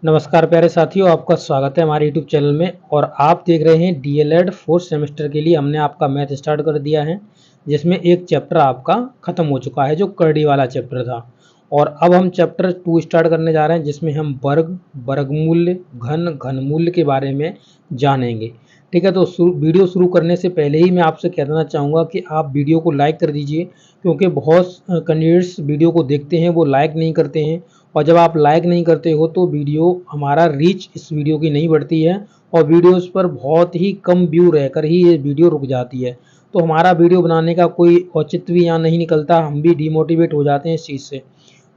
नमस्कार प्यारे साथियों, आपका स्वागत है हमारे यूट्यूब चैनल में। और आप देख रहे हैं डीएलएड फोर्थ सेमेस्टर के लिए हमने आपका मैथ स्टार्ट कर दिया है, जिसमें एक चैप्टर आपका ख़त्म हो चुका है जो करड़ी वाला चैप्टर था। और अब हम चैप्टर 2 स्टार्ट करने जा रहे हैं, जिसमें हम वर्ग, वर्गमूल, घनमूल के बारे में जानेंगे। ठीक है, तो वीडियो शुरू करने से पहले ही मैं आपसे कह देना चाहूँगा कि आप वीडियो को लाइक कर दीजिए, क्योंकि बहुत कैंडिडेट्स वीडियो को देखते हैं, वो लाइक नहीं करते हैं। और जब आप लाइक नहीं करते हो तो वीडियो हमारा रीच इस वीडियो की नहीं बढ़ती है, और वीडियोस पर बहुत ही कम व्यू रहकर ही ये वीडियो रुक जाती है। तो हमारा वीडियो बनाने का कोई औचित्य भी यहाँ नहीं निकलता, हम भी डिमोटिवेट हो जाते हैं इस चीज़ से।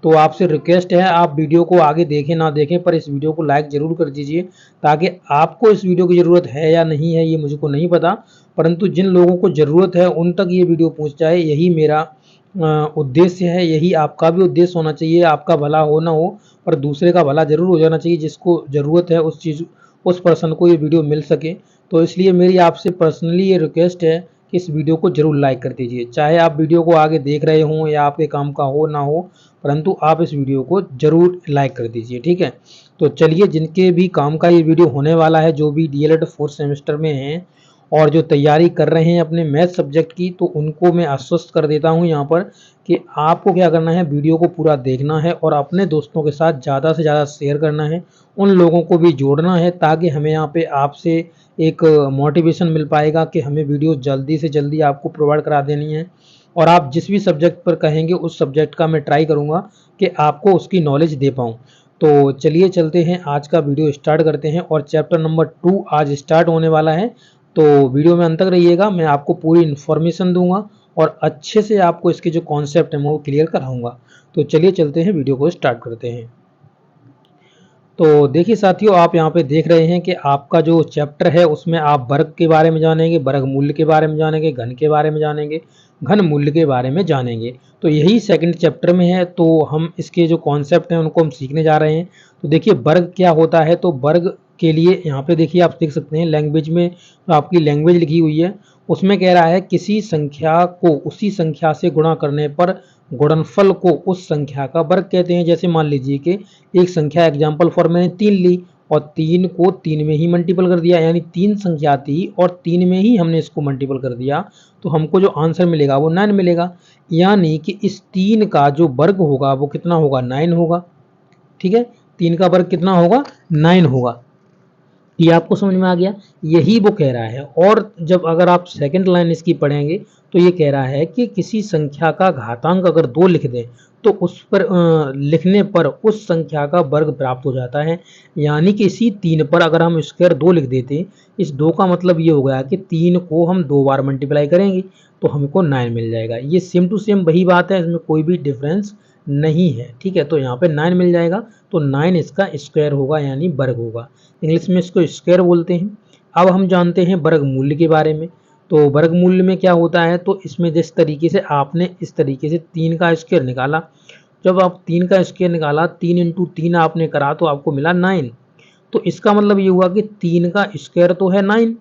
तो आपसे रिक्वेस्ट है, आप वीडियो को आगे देखें ना देखें, पर इस वीडियो को लाइक ज़रूर कर दीजिए, ताकि आपको इस वीडियो की ज़रूरत है या नहीं है ये मुझको नहीं पता, परंतु जिन लोगों को ज़रूरत है उन तक ये वीडियो पहुँच जाए, यही मेरा उद्देश्य है। यही आपका भी उद्देश्य होना चाहिए। आपका भला हो ना हो, पर दूसरे का भला ज़रूर हो जाना चाहिए। जिसको ज़रूरत है उस पर्सन को ये वीडियो मिल सके। तो इसलिए मेरी आपसे पर्सनली ये रिक्वेस्ट है कि इस वीडियो को ज़रूर लाइक कर दीजिए, चाहे आप वीडियो को आगे देख रहे हों या आपके काम का हो ना हो, परंतु आप इस वीडियो को ज़रूर लाइक कर दीजिए। ठीक है, तो चलिए, जिनके भी काम का ये वीडियो होने वाला है, जो भी डीएलएड फोर्थ सेमेस्टर में हैं और जो तैयारी कर रहे हैं अपने मैथ सब्जेक्ट की, तो उनको मैं आश्वस्त कर देता हूं यहाँ पर कि आपको क्या करना है, वीडियो को पूरा देखना है और अपने दोस्तों के साथ ज़्यादा से ज़्यादा शेयर करना है, उन लोगों को भी जोड़ना है, ताकि हमें यहाँ पे आपसे एक मोटिवेशन मिल पाएगा कि हमें वीडियो जल्दी से जल्दी आपको प्रोवाइड करा देनी है। और आप जिस भी सब्जेक्ट पर कहेंगे उस सब्जेक्ट का मैं ट्राई करूँगा कि आपको उसकी नॉलेज दे पाऊँ। तो चलिए चलते हैं, आज का वीडियो स्टार्ट करते हैं और चैप्टर नंबर 2 आज स्टार्ट होने वाला है। तो वीडियो में अंत तक रहिएगा, मैं आपको पूरी इन्फॉर्मेशन दूंगा और अच्छे से आपको इसके जो कॉन्सेप्ट है वो क्लियर कराऊंगा। तो चलिए चलते हैं, वीडियो को स्टार्ट करते हैं। तो देखिए साथियों, आप यहाँ पे देख रहे हैं कि आपका जो चैप्टर है उसमें आप वर्ग के बारे में जानेंगे, वर्ग मूल्य के बारे में जानेंगे, घन के बारे में जानेंगे, घन मूल्य के बारे में जानेंगे। तो यही सेकंड चैप्टर में है, तो हम इसके जो कॉन्सेप्ट हैं उनको हम सीखने जा रहे हैं। तो देखिए, वर्ग क्या होता है। तो वर्ग के लिए यहाँ पे देखिए, आप देख सकते हैं लैंग्वेज में, तो आपकी लैंग्वेज लिखी हुई है, उसमें कह रहा है किसी संख्या को उसी संख्या से गुणा करने पर गुणनफल को उस संख्या का वर्ग कहते हैं। जैसे मान लीजिए कि एक संख्या, एग्जाम्पल फॉर मैंने 3 ली और 3 को 3 में ही मल्टीपल कर दिया, यानी 3 संख्या थी और 3 में ही हमने इसको मल्टीपल कर दिया, तो हमको जो आंसर मिलेगा वो 9 मिलेगा। यानी कि इस 3 का जो वर्ग होगा वो कितना होगा, 9 होगा। ठीक है, 3 का वर्ग कितना होगा, 9 होगा। ये आपको समझ में आ गया, यही वो कह रहा है। और जब अगर आप सेकंड लाइन इसकी पढ़ेंगे तो ये कह रहा है कि किसी संख्या का घातांक अगर 2 लिख दें तो उस पर लिखने पर उस संख्या का वर्ग प्राप्त हो जाता है। यानी कि इसी 3 पर अगर हम स्क्वायर 2 लिख देते, इस 2 का मतलब ये हो गया कि 3 को हम 2 बार मल्टीप्लाई करेंगे तो हमको 9 मिल जाएगा। ये सेम टू सेम वही बात है, इसमें कोई भी डिफरेंस नहीं है। ठीक है, तो यहाँ पे 9 मिल जाएगा, तो 9 इसका स्क्वायर होगा यानी वर्ग होगा। इंग्लिश में इसको स्क्वायर बोलते हैं। अब हम जानते हैं वर्ग मूल्य के बारे में। तो वर्ग मूल्य में क्या होता है, तो इसमें जिस तरीके से आपने इस तरीके से 3 का स्क्वायर निकाला, जब आप 3 का स्क्वायर निकाला, 3 इंटू 3 आपने करा तो आपको मिला 9। तो इसका मतलब ये हुआ कि 3 का स्क्वायर तो है 9,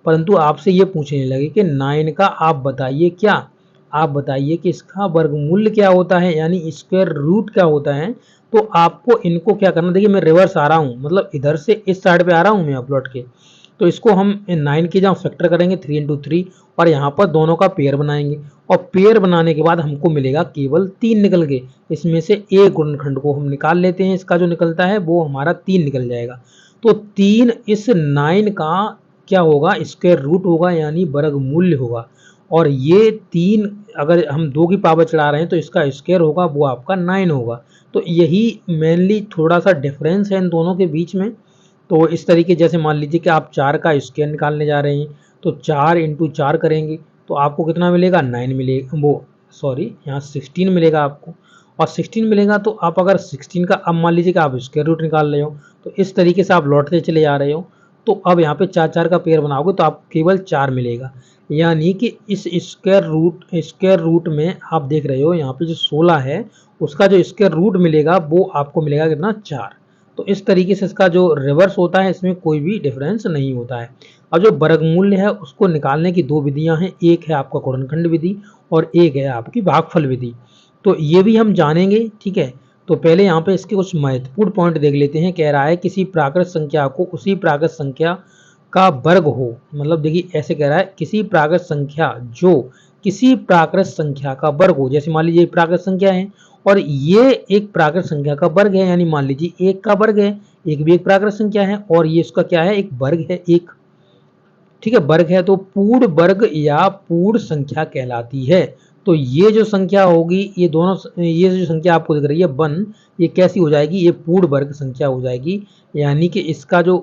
परंतु आपसे ये पूछने लगे कि 9 का आप बताइए क्या, आप बताइए कि इसका वर्गमूल क्या होता है, यानी स्क्वायर रूट क्या होता है। तो आपको इनको क्या करना, देखिए मैं रिवर्स आ रहा हूँ, मतलब इधर से इस साइड पे आ रहा हूँ मैं अपलोड के। तो इसको हम 9 के जहाँ फैक्टर करेंगे 3 इंटू 3, और यहाँ पर दोनों का पेयर बनाएंगे, और पेयर बनाने के बाद हमको मिलेगा केवल 3 निकल के। इसमें से एक गुणनखंड को हम निकाल लेते हैं, इसका जो निकलता है वो हमारा 3 निकल जाएगा। तो 3 इस 9 का क्या होगा, स्क्वायर रूट होगा यानी वर्गमूल्य होगा। और ये 3 अगर हम 2 की पावर चढ़ा रहे हैं तो इसका स्क्वायर होगा, वो आपका 9 होगा। तो यही मेनली थोड़ा सा डिफरेंस है इन दोनों के बीच में। तो इस तरीके, जैसे मान लीजिए कि आप 4 का स्क्वायर निकालने जा रहे हैं, तो 4 इंटू 4 करेंगे तो आपको कितना मिलेगा, 9 मिलेगा, वो सॉरी यहाँ 16 मिलेगा आपको। और 16 मिलेगा तो आप अगर 16 का, अब मान लीजिए कि आप स्क्वायर रूट निकाल रहे हो, तो इस तरीके से आप लौटते चले जा रहे हो, तो अब यहाँ पे 4 4 का पेयर बनाओगे तो आप केवल 4 मिलेगा। यानी कि इस स्क्वायर रूट में आप देख रहे हो यहाँ पे जो 16 है, उसका जो स्क्वायर रूट मिलेगा वो आपको मिलेगा कितना, 4। तो इस तरीके से इसका जो रिवर्स होता है, इसमें कोई भी डिफरेंस नहीं होता है। अब जो वर्गमूल्य है उसको निकालने की 2 विधियां हैं, एक है आपका गुणनखंड विधि और एक है आपकी भागफल विधि। तो ये भी हम जानेंगे। ठीक है, तो पहले यहाँ पे इसके कुछ महत्वपूर्ण पॉइंट देख लेते हैं। कह रहा है किसी प्राकृत संख्या को उसी प्राकृत संख्या का वर्ग हो, मतलब देखिए ऐसे कह रहा है किसी प्राकृत संख्या जो किसी प्राकृत संख्या का वर्ग हो। जैसे मान लीजिए प्राकृत संख्या है और ये एक प्राकृत संख्या का वर्ग है, यानी मान लीजिए एक का वर्ग है, एक भी एक प्राकृत संख्या है और ये इसका क्या है, एक वर्ग है एक, ठीक है, वर्ग है, तो पूर्ण वर्ग या पूर्ण संख्या कहलाती है। तो ये जो संख्या होगी, ये दोनों, ये जो संख्या आपको दिख रही है वन, ये कैसी हो जाएगी, ये पूर्ण वर्ग संख्या हो जाएगी। यानी कि इसका जो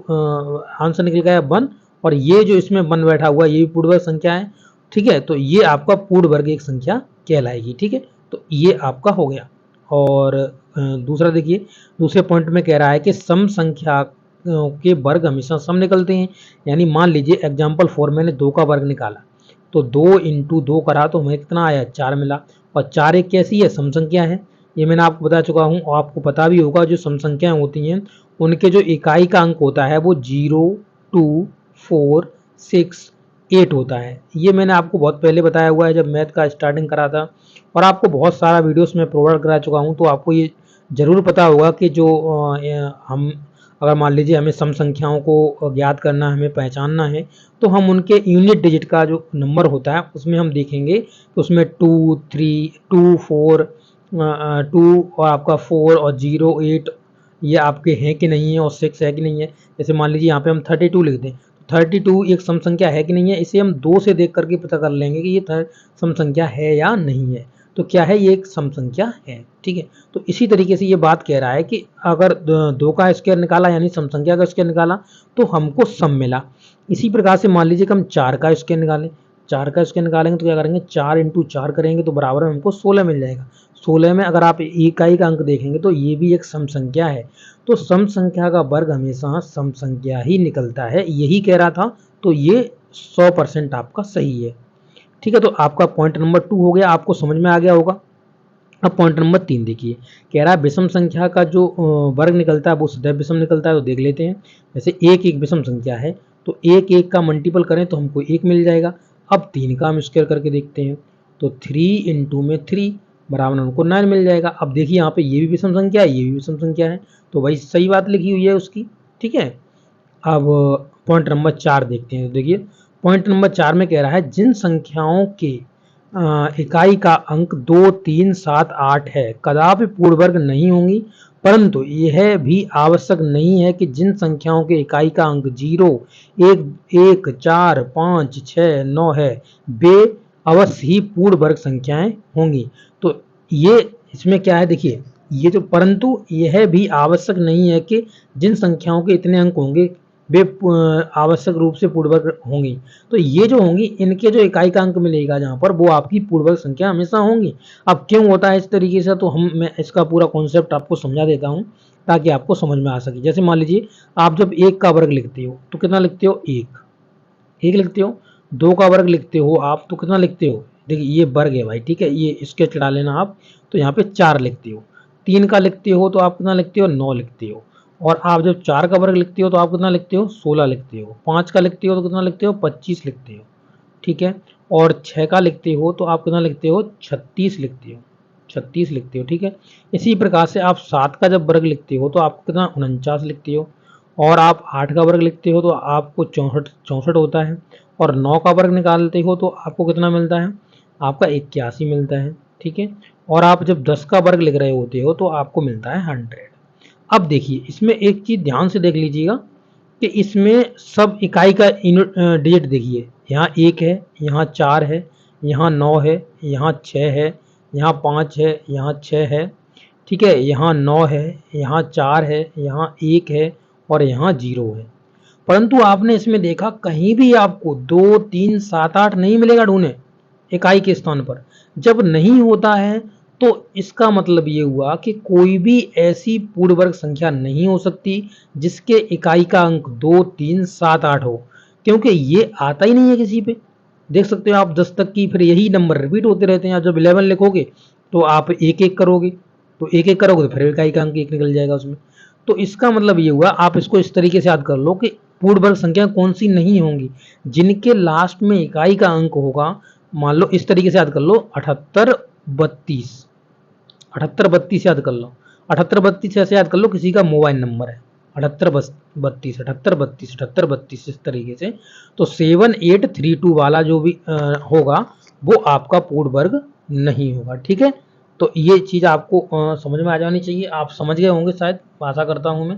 आंसर निकल गया वन, और ये जो इसमें वन बैठा हुआ है ये भी पूर्ण वर्ग संख्या है, ठीक है, तो ये आपका पूर्ण वर्ग एक संख्या कहलाएगी, ठीक है, तो ये आपका हो गया। और दूसरा देखिए, दूसरे पॉइंट में कह रहा है कि सम संख्या के वर्ग हमेशा सम निकलते हैं। यानी मान लीजिए एग्जाम्पल 4 मैंने 2 का वर्ग निकाला, तो 2 इंटू 2 करा तो हमें कितना आया, 4 मिला, और 4 एक कैसी है, सम संख्या है, ये मैंने आपको बता चुका हूँ। और आपको पता भी होगा जो सम संख्याएं होती हैं उनके जो इकाई का अंक होता है वो 0, 2, 4, 6, 8 होता है। ये मैंने आपको बहुत पहले बताया हुआ है जब मैथ का स्टार्टिंग करा था, और आपको बहुत सारा वीडियोस में प्रोवाइड करा चुका हूँ, तो आपको ये जरूर पता होगा कि जो हम अगर मान लीजिए हमें सम संख्याओं को ज्ञात करना है, हमें पहचानना है, तो हम उनके यूनिट डिजिट का जो नंबर होता है उसमें हम देखेंगे कि उसमें 2, 3, 2, 4, 2 और आपका 4 और 0, 8 ये आपके हैं कि नहीं है, और 6 है कि नहीं है। जैसे मान लीजिए यहाँ पे हम 32 लिख दें, 32 एक सम संख्या है कि नहीं है, इसे हम 2 से देख करके पता कर लेंगे कि ये सम संख्या है या नहीं है। तो क्या है, ये एक सम संख्या है, ठीक है। तो इसी तरीके से ये बात कह रहा है कि अगर 2 का स्क्वायर निकाला यानी सम संख्या का स्क्वायर निकाला तो हमको सम मिला। इसी प्रकार से मान लीजिए कि हम 4 का स्क्वायर निकालें, 4 का स्क्वायर निकालेंगे तो क्या करेंगे, 4 इंटू 4 करेंगे तो बराबर में हमको 16 मिल जाएगा। 16 में अगर आप इकाई का अंक देखेंगे तो ये भी एक सम संख्या है। तो सम संख्या का वर्ग हमेशा सम संख्या ही निकलता है, यही कह रहा था। तो ये 100% आपका सही है, ठीक है। तो आपका पॉइंट नंबर 2 हो गया, आपको समझ में आ गया होगा। अब पॉइंट नंबर 3 देखिए, कह रहा है विषम संख्या का जो वर्ग निकलता है वो सदैव विषम निकलता है। तो देख लेते हैं, जैसे एक विषम संख्या है तो एक का मल्टीपल करें तो हमको 1 मिल जाएगा। अब 3 का हम स्क्वायर करके देखते हैं तो 3 इंटू में 3 बराबर हमको 9 मिल जाएगा। अब देखिए यहाँ पे ये भी विषम संख्या है, ये भी विषम संख्या है, तो भाई सही बात लिखी हुई है उसकी, ठीक है। अब पॉइंट नंबर 4 देखते हैं। तो देखिए पॉइंट नंबर 4 में कह रहा है जिन संख्याओं के इकाई का अंक 2, 3, 7, 8 है कदापि पूर्ण वर्ग नहीं होंगी, परंतु यह भी आवश्यक नहीं है कि जिन संख्याओं के इकाई का अंक 0, 1, 1, 4, 5, 6, 9 है वे अवश्य ही पूर्ण वर्ग संख्याएं होंगी। तो ये इसमें क्या है, देखिए ये जो परंतु यह भी आवश्यक नहीं है कि जिन संख्याओं के इतने अंक होंगे वे आवश्यक रूप से पूर्ण वर्ग होंगी। तो ये जो होंगी इनके जो इकाई का अंक मिलेगा जहाँ पर वो आपकी पूर्ण वर्ग संख्या हमेशा होंगी। अब क्यों होता है इस तरीके से, तो मैं इसका पूरा कॉन्सेप्ट आपको समझा देता हूँ ताकि आपको समझ में आ सके। जैसे मान लीजिए आप जब 1 का वर्ग लिखते हो तो कितना लिखते हो, 1 लिखते हो। 2 का वर्ग लिखते हो आप तो कितना लिखते हो, देखिए ये वर्ग है भाई, ठीक है, ये स्केच चढ़ा लेना आप, तो यहाँ पे 4 लिखते हो। 3 का लिखते हो तो आप कितना लिखते हो, 9 लिखते हो। और आप जब 4 का वर्ग लिखते हो तो आप कितना लिखते हो, 16 लिखते हो। 5 का लिखते हो तो कितना लिखते हो, 25 लिखते हो, ठीक है। और 6 का लिखते हो तो आप कितना लिखते हो, 36 लिखते हो, 36 लिखते हो, ठीक है। इसी प्रकार से आप 7 का जब वर्ग लिखते हो तो आप कितना 49 लिखते हो। और आप 8 का वर्ग लिखते हो तो आपको 64 होता है। और 9 का वर्ग निकालते हो तो आपको कितना मिलता है, आपका 81 मिलता है, ठीक है। और आप जब 10 का वर्ग लिख रहे होते हो तो आपको मिलता है 100। अब देखिए इसमें एक चीज ध्यान से देख लीजिएगा कि इसमें सब इकाई का डिजिट देखिए, यहाँ 1 है, यहाँ 4 है, यहाँ 9 है, यहाँ 6 है, यहाँ 5 है, यहाँ 6 है, ठीक है, यहाँ 9 है, यहाँ 4 है, यहाँ 1 है और यहाँ 0 है। परंतु आपने इसमें देखा कहीं भी आपको 2, 3, 7, 8 नहीं मिलेगा ढूंढे इकाई के स्थान पर। जब नहीं होता है तो इसका मतलब ये हुआ कि कोई भी ऐसी पूर्ण वर्ग संख्या नहीं हो सकती जिसके इकाई का अंक 2, 3, 7, 8 हो, क्योंकि ये आता ही नहीं है किसी पे। देख सकते हो आप 10 तक की फिर यही नंबर रिपीट होते रहते हैं। जब 11 लिखोगे तो आप 1, 1 करोगे, तो 1, 1 करोगे तो फिर इकाई का अंक 1 निकल जाएगा उसमें। तो इसका मतलब ये हुआ, आप इसको इस तरीके से याद कर लो कि पूर्ण वर्ग संख्या कौन सी नहीं होंगी, जिनके लास्ट में इकाई का अंक होगा। मान लो इस तरीके से याद कर लो, 78, 32, 78, 32 याद कर लो। 7832 ऐसे याद कर लो किसी का मोबाइल नंबर है, 7832 7832 7832 इस तरीके से। तो 7832 वाला जो भी होगा वो आपका पूर्ण वर्ग नहीं होगा। ठीक है, तो ये चीज़ आपको समझ में आ जानी चाहिए। आप समझ गए होंगे शायद, आशा करता हूँ मैं।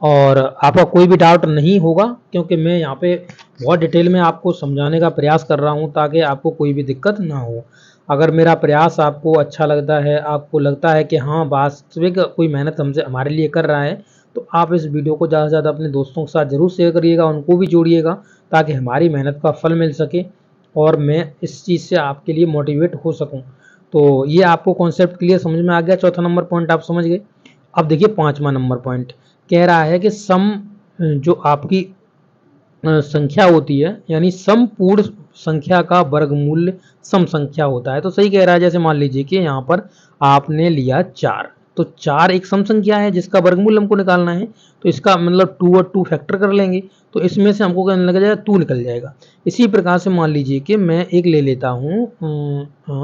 और आपका कोई भी डाउट नहीं होगा, क्योंकि मैं यहाँ पे बहुत डिटेल में आपको समझाने का प्रयास कर रहा हूँ ताकि आपको कोई भी दिक्कत ना हो। अगर मेरा प्रयास आपको अच्छा लगता है, आपको लगता है कि हाँ वास्तविक कोई मेहनत हमसे हमारे लिए कर रहा है, तो आप इस वीडियो को ज़्यादा से ज़्यादा अपने दोस्तों के साथ ज़रूर शेयर करिएगा, उनको भी जोड़िएगा ताकि हमारी मेहनत का फल मिल सके और मैं इस चीज़ से आपके लिए मोटिवेट हो सकूं। तो ये आपको कॉन्सेप्ट क्लियर समझ में आ गया, चौथा नंबर पॉइंट आप समझ गए। अब देखिए पांचवा नंबर पॉइंट कह रहा है कि सम जो आपकी संख्या होती है, यानी समपूर्ण संख्या का वर्गमूल सम संख्या होता है। तो सही कह रहा है, जैसे मान लीजिए कि यहाँ पर आपने लिया 4, तो 4 एक सम संख्या है जिसका वर्गमूल हमको निकालना है। तो इसका मतलब 2 और 2 फैक्टर कर लेंगे, तो इसमें से हमको क्या लग जाएगा, 2 निकल जाएगा। इसी प्रकार से मान लीजिए कि मैं एक ले लेता हूँ,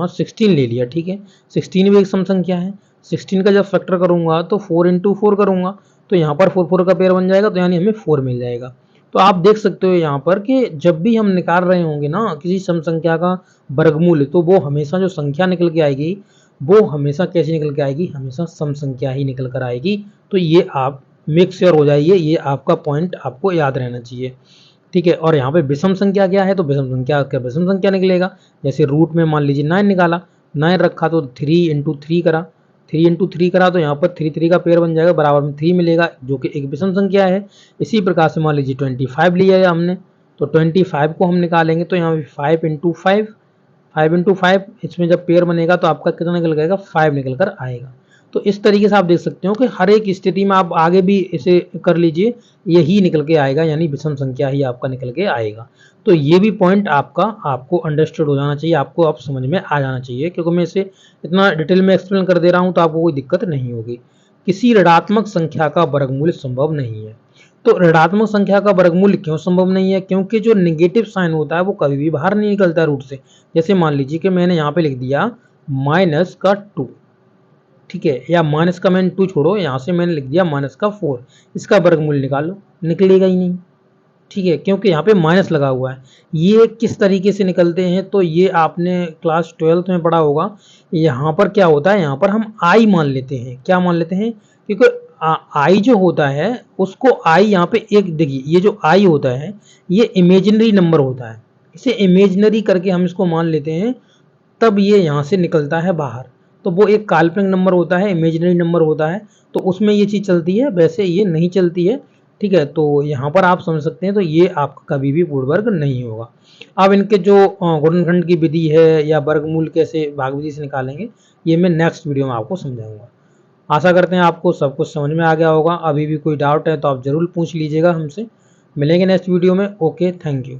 16 ले लिया, ठीक है। 16 भी एक सम संख्या है। 16 का जब फैक्टर करूंगा तो 4 इंटू 4 करूंगा, तो यहाँ पर 4 4 का पेयर बन जाएगा, तो यानी हमें 4 मिल जाएगा। तो आप देख सकते हो यहाँ पर कि जब भी हम निकाल रहे होंगे ना किसी सम संख्या का वर्गमूल, तो वो हमेशा जो संख्या निकल के आएगी वो हमेशा कैसी निकल के आएगी, हमेशा सम संख्या ही निकल कर आएगी। तो ये आप मेक श्योर हो जाइए, ये आपका पॉइंट आपको याद रहना चाहिए। ठीक है, और यहाँ पे विषम संख्या क्या है, तो विषम संख्या क्या विषम संख्या निकलेगा। जैसे रूट में मान लीजिए 9 निकाला, 9 रखा तो 3 इंटू 3 करा, 3 इंटू 3 करा, तो यहाँ पर 3 3 का पेयर बन जाएगा, बराबर में 3 मिलेगा जो कि एक विषम संख्या है। इसी प्रकार से मान लीजिए 25 लिया है हमने, तो 25 को हम निकालेंगे, तो यहाँ पे 5 इंटू 5, 5 इंटू 5, इसमें जब पेयर बनेगा तो आपका कितना निकल जाएगा, 5 निकल कर आएगा। तो इस तरीके से आप देख सकते हो कि हर एक स्थिति में आप आगे भी इसे कर लीजिए, यही निकल के आएगा, यानी विषम संख्या ही आपका निकल के आएगा। तो ये भी पॉइंट आपका आपको अंडरस्टूड हो जाना चाहिए, आपको आप समझ में आ जाना चाहिए, क्योंकि मैं इसे इतना डिटेल में एक्सप्लेन कर दे रहा हूँ तो आपको कोई दिक्कत नहीं होगी। किसी ऋणात्मक संख्या का वर्गमूल संभव नहीं है। तो ऋणात्मक संख्या का वर्गमूल क्यों संभव नहीं है, क्योंकि जो नेगेटिव साइन होता है वो कभी भी बाहर नहीं निकलता रूट से। जैसे मान लीजिए कि मैंने यहाँ पे लिख दिया माइनस का 2, ठीक है, या माइनस का मैंने 2 छोड़ो, यहाँ से मैंने लिख दिया माइनस का 4, इसका वर्गमूल निकालो, निकलेगा ही नहीं। ठीक है, क्योंकि यहाँ पे माइनस लगा हुआ है। ये किस तरीके से निकलते हैं, तो ये आपने क्लास 12th में पढ़ा होगा। यहाँ पर क्या होता है, यहाँ पर हम आई मान लेते हैं। क्या मान लेते हैं, क्योंकि आई जो होता है उसको आई यहाँ पे एक देखिए, ये जो आई होता है ये इमेजिनरी नंबर होता है, इसे इमेजिनरी करके हम इसको मान लेते हैं, तब ये यहाँ से निकलता है बाहर। तो वो एक काल्पनिक नंबर होता है, इमेजिनरी नंबर होता है, तो उसमें ये चीज़ चलती है, वैसे ये नहीं चलती है। ठीक है, तो यहाँ पर आप समझ सकते हैं, तो ये आपका कभी भी पूर्ण वर्ग नहीं होगा। अब इनके जो गुणनखंड की विधि है या वर्गमूल कैसे भाग विधि से निकालेंगे, ये मैं नेक्स्ट वीडियो में आपको समझाऊंगा। आशा करते हैं आपको सब कुछ समझ में आ गया होगा। अभी भी कोई डाउट है तो आप ज़रूर पूछ लीजिएगा हमसे। मिलेंगे नेक्स्ट वीडियो में। Okay, thank you.